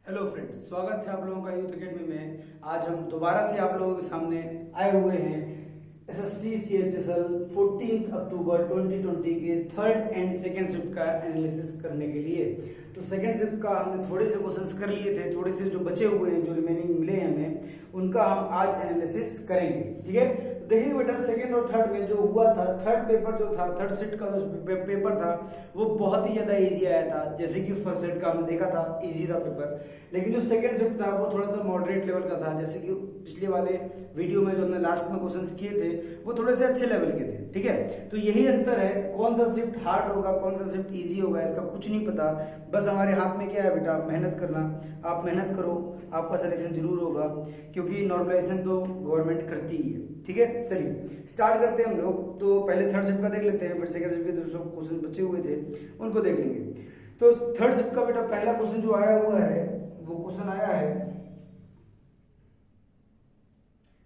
Hello friends, स्वागत है आप लोगों का यूथ एकेडमी में। आज हम दोबारा से आप लोगों के सामने आए हुए हैं एसएससी सीएचएसएल 14 अक्टूबर 2020 के थर्ड एंड सेकेंड शिफ्ट का एनालिसिस करने के लिए। तो सेकेंड शिफ्ट का हमने थोड़े से क्वेश्चंस कर लिए थे, थोड़े से जो बचे हुए हैं, जो रिमेनिंग मिले हैं हमें, उनका हम आज एनालिसिस करेंगे। ठीक है, तो देखिए बेटा, सेकेंड और थर्ड में जो हुआ था, थर्ड पेपर जो था, थर्ड शिफ्ट का जो पेपर था वो बहुत ही ज्यादा इजी आया था। जैसे कि फर्स्ट शिफ्ट का हमने देखा था इजी था पेपर, लेकिन जो सेकेंड शिफ्ट था वो थोड़ा सा मॉडरेट लेवल का था। जैसे कि पिछले वाले वीडियो में जो हमने लास्ट में क्वेश्चंस किए थे वो थोड़े से अच्छे लेवल के थे। ठीक है, तो यही अंतर है, कौन सा शिफ्ट हार्ड होगा, कौन सा शिफ्ट इजी होगा, इसका कुछ नहीं पता। बस हमारे हाथ में क्या है बेटा, मेहनत करना। आप मेहनत करो, आपका सिलेक्शन जरूर होगा, क्योंकि नॉर्मलाइजेशन तो गवर्नमेंट करती ही है। ठीक है, चलिए स्टार्ट करते हैं हम लोग। तो पहले थर्ड शिफ्ट का देख लेते हैं, फिर सेकंड शिफ्ट के जो क्वेश्चन बचे हुए थे उनको देख लेंगे। तो थर्ड शिफ्ट का बेटा पहला क्वेश्चन जो आया हुआ है, वो क्वेश्चन आया है,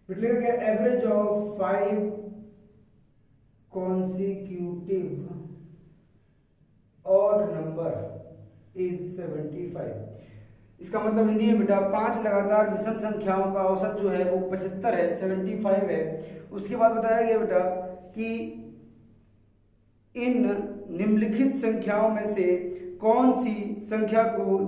लिखा गया average of 5 consecutive odd number is 75। इसका मतलब हिंदी में बेटा 5 लगातार विषम संख्याओं का औसत जो है वो 75 है, 75 है। उसके बाद बताया गया बेटा कि इन निम्नलिखित संख्याओं में से कौन सी संख्या को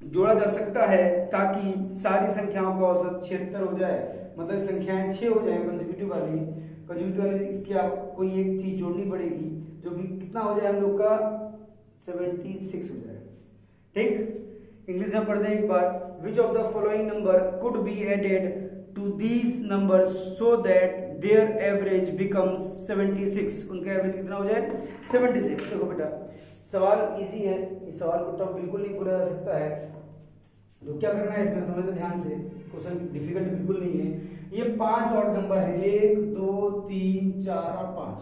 जोड़ा जा सकता है ताकि सारी संख्याओं का औसत 76 हो जाए। मतलब संख्याएं 6 हो जाए कंसेक्यूटिव वाली इसकी आप कोई एक चीज जोड़नी पड़ेगी, जो कि कितना हो जाए हम लोग का 76 हो जाए। ठीक, इंग्लिश में पढ़ते हैं एक बार। Which of the following number could be added to these numbers so that their average becomes 76। उनका एवरेज कितना हो जाए 76। देखो बेटा, सवाल इजी है, इस सवाल को टफ बिल्कुल नहीं बोला जा सकता है। तो क्या करना है इसमें, समझना ध्यान से, क्वेश्चन डिफिकल्ट बिल्कुल नहीं है। ये 5 ऑड नंबर है, 1 2 3 4 और 5।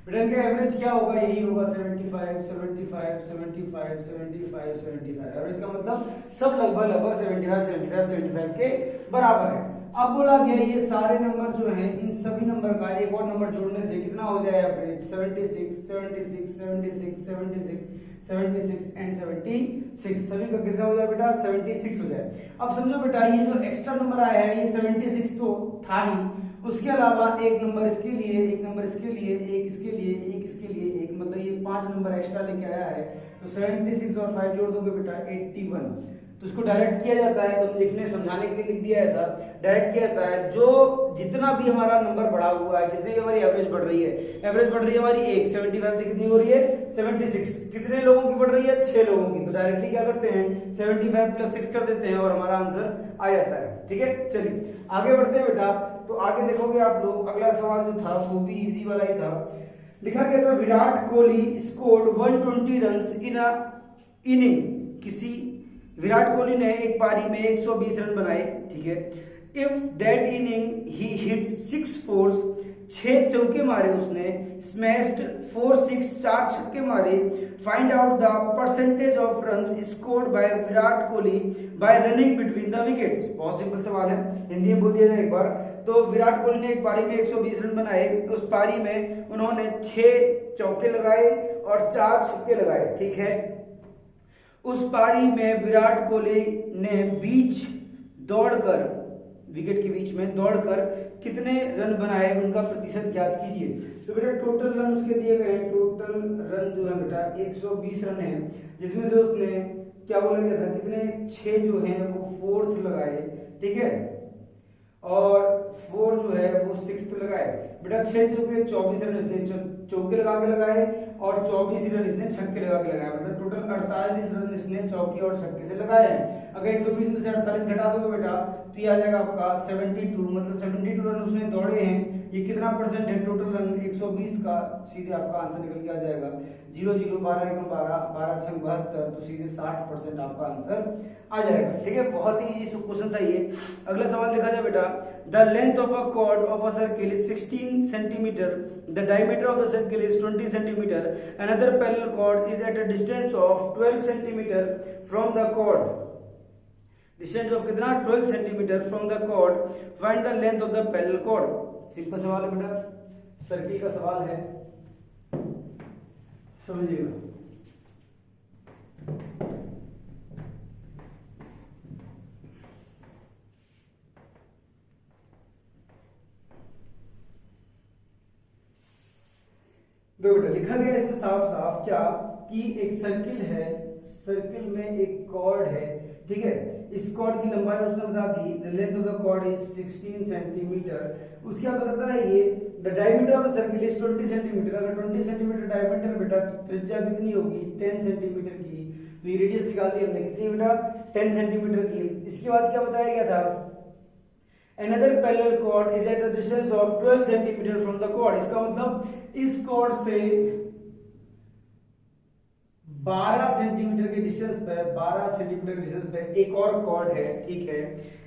बेटा इनका एवरेज क्या होगा, यही होगा 75 75 75 75 75। एवरेज का मतलब सब लगभग 75 के बराबर है। अब बोला गया ये सारे नंबर जो हैं, इन सभी नंबर का एक और नंबर जोड़ने से कितना हो जाए एवरेज 76 76 76 76 76 एंड 76। सभी का कितना हो जाए बेटा 76 हो जाए। अब समझो बेटा, ये जो एक्स्ट्रा नंबर आया है ये 76 तो था ही, उसके अलावा एक नंबर इसके लिए, एक नंबर इसके लिए, एक इसके लिए, एक इसके लिए, एक, मतलब ये 5 नंबर एक्स्ट्रा लेके आया है। तो 76 और 5 जोड़ दोगे बेटा 81। तो इसको डायरेक्ट किया जाता है, तो लिखने समझाने के लिए लिख दिया ऐसा, डायरेक्ट किया जाता है। जो जितना भी हमारा नंबर बढ़ा हुआ है, जितनी भी हमारी एवरेज बढ़ रही है, एवरेज बढ़ रही है हमारी 1, 75 से कितनी हो रही है 76। कितने लोगों की बढ़ रही है 6 लोगों की। तो डायरेक्टली क्या करते हैं 75 + 6 कर देते हैं और हमारा आंसर आ जाता है। ठीक है, चलिए आगे बढ़ते हैं बेटा। तो आगे देखोगे आप लोग, अगला सवाल जो था वो भी इजी वाला ही था। लिखा गया था Virat Kohli scored 120 runs in a inning. किसी विराट कोहली ने एक पारी में 120 रन बनाए। ठीक है, if that inning he hit 6 force, 6 चौके मारे उसने, स्मैश्ड 4 6, 4 छक्के मारे। Find out the percentage of runs scored by Virat Kohli bye running between the wickets. बहुत सिंपल सवाल है, हिंदी में बोल दिया जाए एक बार। तो विराट कोहली ने एक पारी में 120 रन बनाए, उस पारी में उन्होंने 6 चौके लगाए और 4 छक्के लगाए। ठीक है, उस पारी में विराट कोहली ने विकेट के बीच में दौड़कर कितने रन बनाए, उनका प्रतिशत ज्ञात कीजिए। तो बेटा टोटल रन उसके दिए गए हैं, टोटल रन जो है बेटा 120 रन है, जिसमें से उसने क्या बोला गया था, कितने 6 जो हैं वो 4th लगाए। ठीक है, और 4 जो है वो 6th लगाए। बेटा 6 चौके 24 रन इसने चौके लगा के लगाए और 24 रन इसने छक्के लगा के लगाए। मतलब टोटल 48 रन इसने चौके और छक्के से लगाए हैं। अगर 120 में से 48 घटा दोगे बेटा तो ये आ जाएगा आपका 72। मतलब 72 रन उसने दौड़े हैं। ये कितना परसेंट है टोटल रन 120 का, सीधे आपका आंसर निकल के आ जाएगा 0 0 12 1 12 12 6 72। तो सीधे 60% आपका आंसर आ जाएगा। ठीक है, बहुत ही इजी क्वेश्चन था ये। अगला सवाल देखा जाए बेटा, the length of a chord of a circle is 16 centimetre, the diameter of the circle is 20 centimetre, another parallel chord is at a distance of 12 centimetre from the chord. Distance of कितना 12 centimetre from the chord, find the length of the parallel chord. Simple सवाल है बेटा, circle का सवाल है, समझिएगा। तो बेटा लिखा गया इसमें साफ साफ क्या कि एक सर्किल है, सर्किल में एक कॉर्ड है, ठीक है, इस कॉर्ड की लंबाई उसने बता दी, the length of the chord is 16 centimetre. उसके बाद बताता है ये the diameter of the circle is 20 centimetre. अगर 20 सेंटीमीटर डायमीटर बेटा त्रिज्या कितनी होगी 10 सेंटीमीटर की, तो ये रेडियस निकाल ली हमने कितनी बेटा 10 सेंटीमीटर की। इसके बाद क्या बताया गया था, Another parallel chord is at a distance of 12 centimetre from the chord। इसका मतलब इस कॉर्ड से 12 सेंटीमीटर के डिस्टेंस पे, 12 सेंटीमीटर के डिस्टेंस पे एक और कॉर्ड है, ठीक है,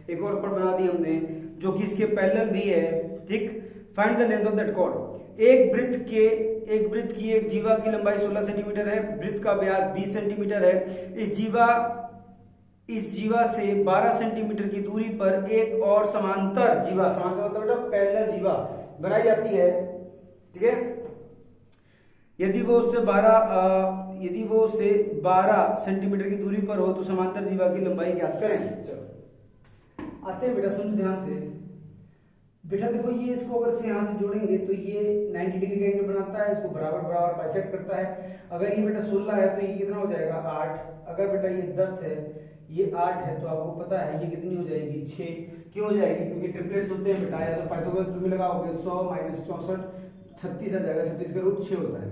एक और कॉर्ड बना दी हमने जो कि इसके पैरेलल भी है, ठीक। Find the length of that chord. एक वृत्त की एक जीवा की लंबाई 16 सेंटीमीटर है, वृत्त का व्यास 20 सेंटीमीटर है। इस जीवा से 12 सेंटीमीटर की दूरी पर एक और समांतर जीवा, समांतर मतलब बेटा पैरेलल जीवा बनाई जाती है, ठीक है। यदि वो उससे 12 सेंटीमीटर की दूरी पर हो तो समांतर जीवा की लंबाई ज्ञात करें। चलो आते हैं बेटा, समझो ध्यान से बेटा। देखो ये इसको अगर यहाँ से जोड़ेंगे तो ये 90 डिग्री का एंगल बनाता है, इसको बराबर बराबर बाइसेक्ट करता है। अगर ये बेटा 16 है तो ये कितना हो जाएगा 8। अगर बेटा ये 10 है, ये 8 है, तो आपको पता है ये कितनी हो जाएगी 6। क्यों हो जाएगी, क्योंकि ट्रिपलेट्स होते हैं बेटा, या तो पाइथागोरस में लगाओगे 100 - 64 36 आ जाएगा, 36 का रूट 6 होता है।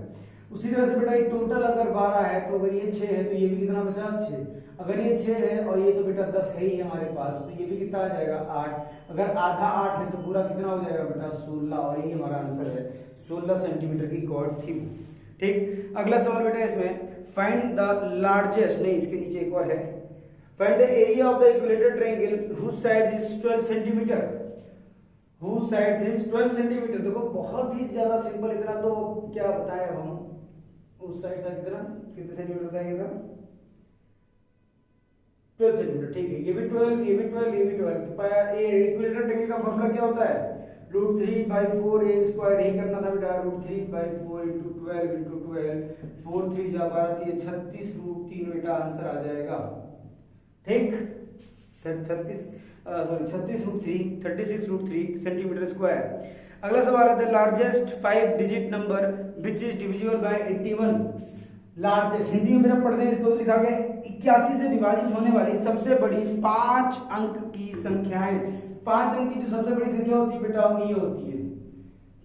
उसी तरह से बेटा ये टोटल अगर 12 है तो अगर ये 6 है तो ये भी कितना बचा 6। अगर ये 6 है और ये तो बेटा 10 है ही हमारे पास, तो ये भी कितना आ जाएगा 8। अगर आधा 8 है तो पूरा कितना हो जाएगा बेटा 16, और यही हमारा आंसर है 16 सेंटीमीटर की कॉर्ड थी, ठीक। अगला सवाल बेटा इसमें फाइंड द लार्जेस्ट, नहीं इसके नीचे एक और है, find the area of the equilateral triangle whose side is 12 centimetre. whose side is 12 centimetre. देखो बहुत ही ज्यादा सिंपल, इतना तो क्या बताएं अब हम। उस साइड से कितने सेंटीमीटर बताएंगे था 12 सेंटीमीटर, ठीक है। ये भी 12, ये भी 12, ये भी 12। तो पाया इक्विलेटरल ट्रायंगल का फॉर्मूला क्या होता है √3/4 a स्क्वायर। यही करना था बेटा, √3/4 × 12 × 12, 4 3 जा 12 3 36 √3 बेटा आंसर आ जाएगा, ठीक। 36 √3 सेंटीमीटर स्क्वायर। अगला सवाल आता है largest 5 digit number which is divisible by 81। Largest Hindi में मेरा पढ़ने इसको लिखा गया 81 से विभाजित होने वाली सबसे बड़ी 5 अंक की संख्याएं। 5 अंक की जो सबसे बड़ी संख्या होती है बेटा वो ये होती है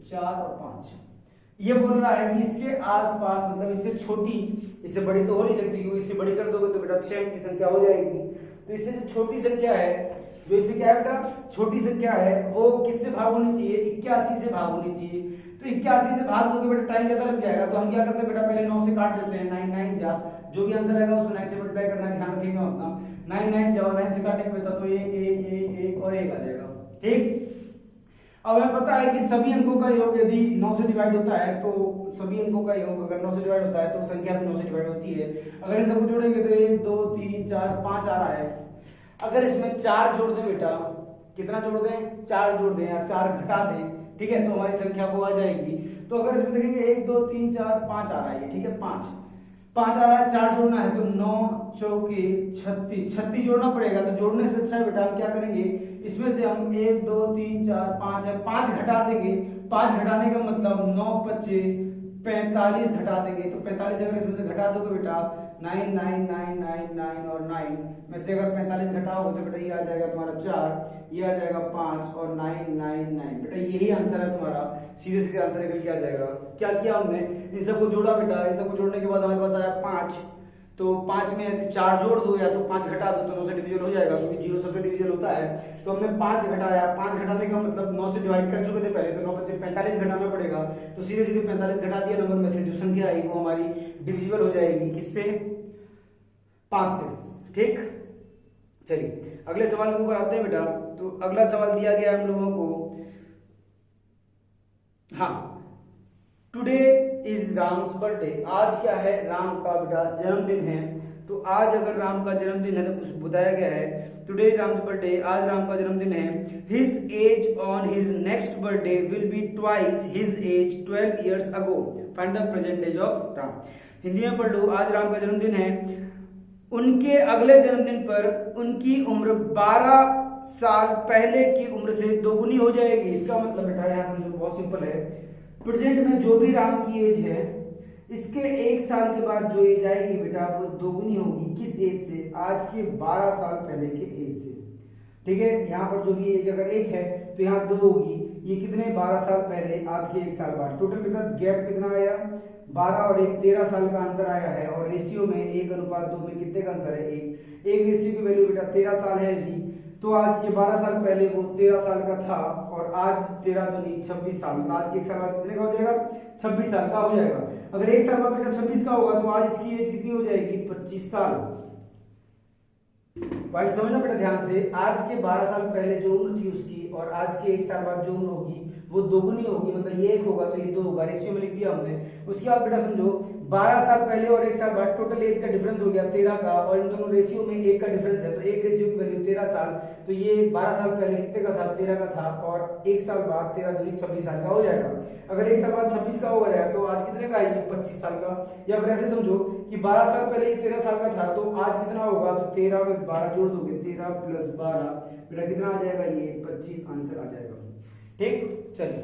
4 और 5। ये बोल रहा है कि इसके आसपास, मतलब इससे छोटी, इससे बड़ी तो हो नहीं सकती, क्योंकि इससे बड़ी कर दोगे तो बेटा 6 अंक की संख्या हो जाएगी। तो इससे जो छोटी संख्या है, जो इससे क्या है बेटा छोटी संख्या है, वो किससे भाग होनी चाहिए 81 से भाग होनी चाहिए। तो 81 से भाग दोगे बेटा टाइम ज्यादा लग जाएगा, तो हम क्या करते हैं बेटा पहले 9 से काट देते हैं, 9 9 जा, जो भी आंसर आएगा उसको 9 से मल्टीप्लाई करना है, ध्यान रखेंगे अपना। 9 9 जाओ, 9 से काटेंगे बेटा तो 1 1 1 1 और 1 आ जाएगा, ठीक। अब हमें पता है कि सभी अंकों का योग यदि 9 से डिवाइड होता है तो सभी अंकों का योग अगर 9 से डिवाइड होता है तो संख्या भी 9 से डिवाइड होती है। अगर इन सबको जोड़ेंगे तो 1 2 3 4 5 आ रहा है। अगर इसमें 4 जोड़ दें बेटा, कितना जोड़ दें 4 जोड़ दें या 4 घटा दें, ठीक है, तो हमारी संख्या वो आ जाएगी। तो अगर इसमें देखेंगे 1 2 3 4 5 आ रहा है, ठीक है, 5 आ रहा है, 4 जोड़ना है तो 9 चौके 36 जोड़ना पड़ेगा। तो जोड़ने से अच्छा है बेटा हम क्या करेंगे, इसमें से हम 1 2 3 4 5 है, 5 घटा देंगे। 5 घटाने का मतलब 9 25 45 घटा देंगे। तो 45 अगर इसमें से घटा दोगे बेटा 9 9 9 9 9 और 9 में से अगर 45 घटाओगे तो बेटा ये आ जाएगा तुम्हारा 4, ये आ जाएगा 5 और 9 9 9 बेटा यही आंसर है तुम्हारा। सीधे सीधे आंसर निकल के आ जाएगा। क्या किया हमने, इन सबको जोड़ा बेटा, इन सबको जोड़ने के बाद हमारे पास आया 5। तो 5 में यदि 4 जोड़ दो या तो 5 घटा दो तो 9 से डिविजन हो जाएगा, क्योंकि 0 सबसे डिविजन होता है। तो हमने 5 घटाया, 5 घटाने का मतलब 9 से डिवाइड कर चुके थे पहले, तो 9 बच्चे 45 घटाना पड़ेगा। तो सीधे सीधे 45 घटा दिया नंबर में से, जो संख्या आई वो हमारी डिविजिबल हो जाएगी किससे 5 से, ठीक। चलिए अगले सवाल के ऊपर आते हैं बेटा। तो अगला सवाल दिया गया हम लोगों को, हाँ, टुडे इज राम्स बर्थडे। आज क्या है, राम का बेटा जन्मदिन है। तो आज अगर राम का जन्मदिन है तो कुछ बताया गया है टुडे राम्स बर्थडे, आज राम का जन्मदिन है। His age on his next birthday will be twice his age 12 years ago। Find the present age of Ram. Hindi में पढ़ लो, आज राम का जन्मदिन है, उनके अगले जन्मदिन पर उनकी उम्र 12 साल पहले की उम्र से दोगुनी हो जाएगी। इसका मतलब बेटा यहाँ समझो बहुत सिंपल है, प्रेजेंट में जो भी राम की एज है इसके 1 साल के बाद जो एज आएगी बेटा वो दोगुनी होगी। किस एज से? आज के 12 साल पहले के एज से। ठीक है, यहाँ पर जो भी एज अगर 1 है तो यहाँ 2 होगी। ये कितने? 12 साल पहले, आज के 1 साल बाद। टोटल बेटा गैप कितना आया? 12 और 1 13 साल का अंतर आया है। और रेशियो में 1:2 में कितने का अंतर है? 1 रेशियो की वैल्यू बेटा 13 साल है जी। तो आज के 12 साल पहले वो 13 साल का था और आज 13 दूनी 26 साल, मतलब आज के 1 साल बाद कितने का हो जाएगा? 26 साल का हो जाएगा। अगर 1 साल बाद बेटा 26 का होगा तो आज इसकी एज कितनी हो जाएगी? 25 साल। पॉइंट समझना बेटा ध्यान से। आज के 12 साल पहले जो उम्र थी उसकी और आज के 1 साल बाद जो उम्र होगी वो दोगुनी होगी, मतलब ये 1 होगा तो ये 2 होगा, रेशियो में लिख दिया हमने। उसके बाद बेटा समझो 12 साल पहले और 1 साल बाद टोटल एज का डिफरेंस हो गया 13 का, और इन दोनों रेशियो में 1 का डिफरेंस है तो 1 रेशियो की वैल्यू 13 साल। तो ये 12 साल पहले कितने का था? 13 का था और 1 साल बाद 13 दूनी 26 साल का हो जाएगा। अगर 1 साल बाद 26 का हो जाएगा तो आज कितने का आएगी? 25 साल का। या फिर ऐसे समझो कि 12 साल पहले ये 13 साल का था तो आज कितना होगा? तो 13 में 12 जोड़ दोगे, 13 + 12 बेटा कितना आ जाएगा? ये 25 आंसर आ जाएगा। ठीक, चलिए